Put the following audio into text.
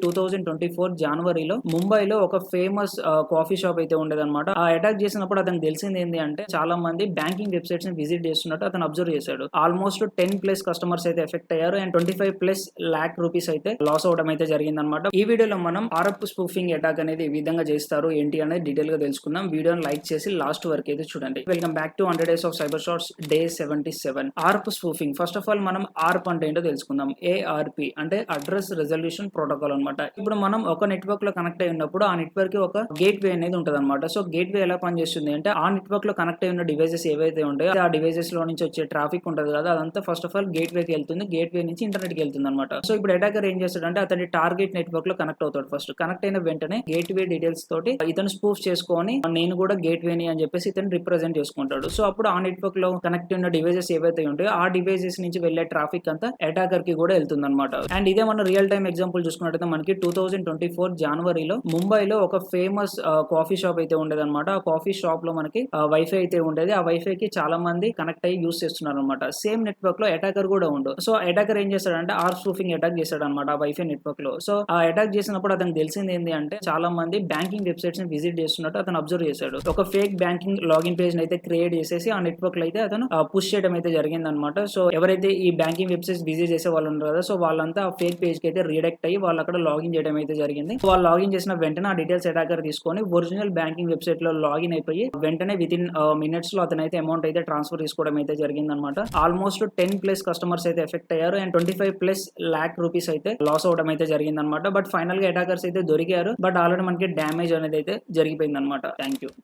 2024 జనవరిలో ముంబైలో ఒక ఫేమస్ కాఫీ షాప్ అయితే ఉండేదన్నమాట. ఆ అటాక్ చేసినప్పుడు అతనికి తెలిసింది ఏంటి అంటే చాలా మంది బ్యాంకింగ్ వెబ్సైట్స్ ని విజిట్ చేస్తున్నట్టు అతను అబ్జర్వ్ చేశాడు. ఆల్మోస్ట్ 10+ కస్టమర్స్ అయితే ఎఫెక్ట్ అయ్యారు అండ్ 25+ lakh రూపీస్ అయితే లాస్ అవడం అయితే జరిగిందన్నమాట. ఈ వీడియోలో మనం ఆర్ఎఫ్ స్పూఫింగ్ అటాక్ అనేది ఏ విధంగా చేస్తారు ఏంటి అనేది డీటెయిల్ గా తెలుసుకుందాం. వీడియోని లైక్ చేసి లాస్ట్ వరకు అయితే చూడండి. Welcome back to 100 Days of Cyber Shots day 77. ఆర్ప్ spoofing first of all మనం ఆర్ప్ అంటే ఏంటో తెలుసుకుందాం. ARP అంటే అడ్రస్ రెజల్యూషన్ ప్రోటోకాల్ అనమాట. ఇప్పుడు మనం ఒక నెట్వర్క్ లో కనెక్ట్ అయి ఉన్నప్పుడు ఆ నెట్వర్క్ కి ఒక గేట్ వే అనేది ఉంటుంది అనమాట. సో గేట్ వే ఎలా పనిచేస్తుంది అంటే ఆ నెట్వర్క్ లో కనెక్ట్ అయి ఉన్న డివైసెస్ ఏవైతే ఉంటాయో ఆ డివైసెస్ లో నుంచి వచ్చే ట్రాఫిక్ ఉంటుంది కదా, అదంతా ఫస్ట్ ఆఫ్ ఆల్ గేట్ వేకి వెళ్తుంది. గేట్ వే నుంచి ఇంటర్నెట్ కి వెళ్తుంది అనమాట. సో ఇప్పుడు అటాకర్ ఏం చేస్తాడంటే అతని టార్గెట్ నెట్వర్క్ లో కనెక్ట్ అవుతాడు. ఫస్ట్ కనెక్ట్ అయిన వెంటనే గేట్ వే డీటెయిల్స్ తోటి ఇతను స్పూఫ్ చేసుకొని నేను కూడా గేట్ వేని అని చెప్పేసి ఇతను రిప్రజెంట్ చేసుకుంటాడు. సో అప్పుడు ఆ నెట్వర్క్ లో కనెక్ట్ అయిన డివైసెస్ ఏవైతే ఉంటాయో ఆ డివైసెస్ నుంచి వెళ్లే ట్రాఫిక్ అంతా అటాకర్ కి కూడా వెళ్తుంది అనమాట. అండ్ ఇదే మన రియల్ టైమ్ ఎగ్జాంపుల్ చూసుకున్నట్టయితే మనకి 2024 జనవరిలో ముంబైలో ఒక ఫేమస్ కాఫీ షాప్ అయితే ఉండేదన్నమాట. ఆ కాఫీ షాప్ లో మనకి వైఫై అయితే ఉండేది. ఆ వైఫై కి చాలా మంది కనెక్ట్ అయ్యి యూస్ చేస్తున్నారు అనమాట. సేమ్ నెట్వర్క్ లో అటాకర్ కూడా ఉండు. సో అటాకర్ ఏం చేస్తాడంటే ఆర్ప్ స్పూఫింగ్ అటాక్ చేశాడు అనమాట ఆ వైఫై నెట్వర్క్ లో. సో ఆ అటాక్ చేసినప్పుడు అతనికి తెలిసింది ఏంటి అంటే చాలా మంది బ్యాంకింగ్ వెబ్సైట్స్ ని విజిట్ చేస్తున్నట్టు అతను అబ్జర్వ్ చేశాడు. ఒక ఫేక్ బ్యాంకింగ్ లాగిన్ పేజ్ అయితే క్రియేట్ చేసేసి ఆ నెట్వర్క్ లో అయితే అతను పుష్ చేయడం అయితే జరిగింది అనమాట. సో ఎవరైతే ఈ బ్యాంకింగ్ వెబ్సైట్స్ విజిట్ చేసే వాళ్ళు ఉంటారు కదా, సో వాళ్ళంతా ఆ ఫేక్ పేజ్ కి అయితే రీడెక్ట్ అయ్యి వాళ్ళు అక్కడ లాగిన్ చేయడం అయితే జరిగింది. వాళ్ళు లాగిన్ చేసిన వెంటనే ఆ డీటెయిల్స్ అటాకర్ తీసుకొని ఒరిజినల్ బ్యాంకింగ్ వెబ్సైట్ లో లాగిన్ అయిపోయి వెంటనే విత్ ఇన్ మినిట్స్ లో అతనైతే అమౌంట్ అయితే ట్రాన్స్ఫర్ తీసుకోవడం అయితే జరిగింది అనమాట. ఆల్మోస్ట్ 10+ కస్టమర్స్ అయితే ఎఫెక్ట్ అయ్యారు అండ్ 25+ lakh రూపీస్ అయితే లాస్ అవడం అయితే జరిగింది అనమాట. బట్ ఫైనల్ గా అటాకర్స్ అయితే దొరికారు. బట్ ఆల్రెడీ మనకి డ్యామేజ్ అనేది అయితే జరిగిపోయింది అనమాట. Thank you.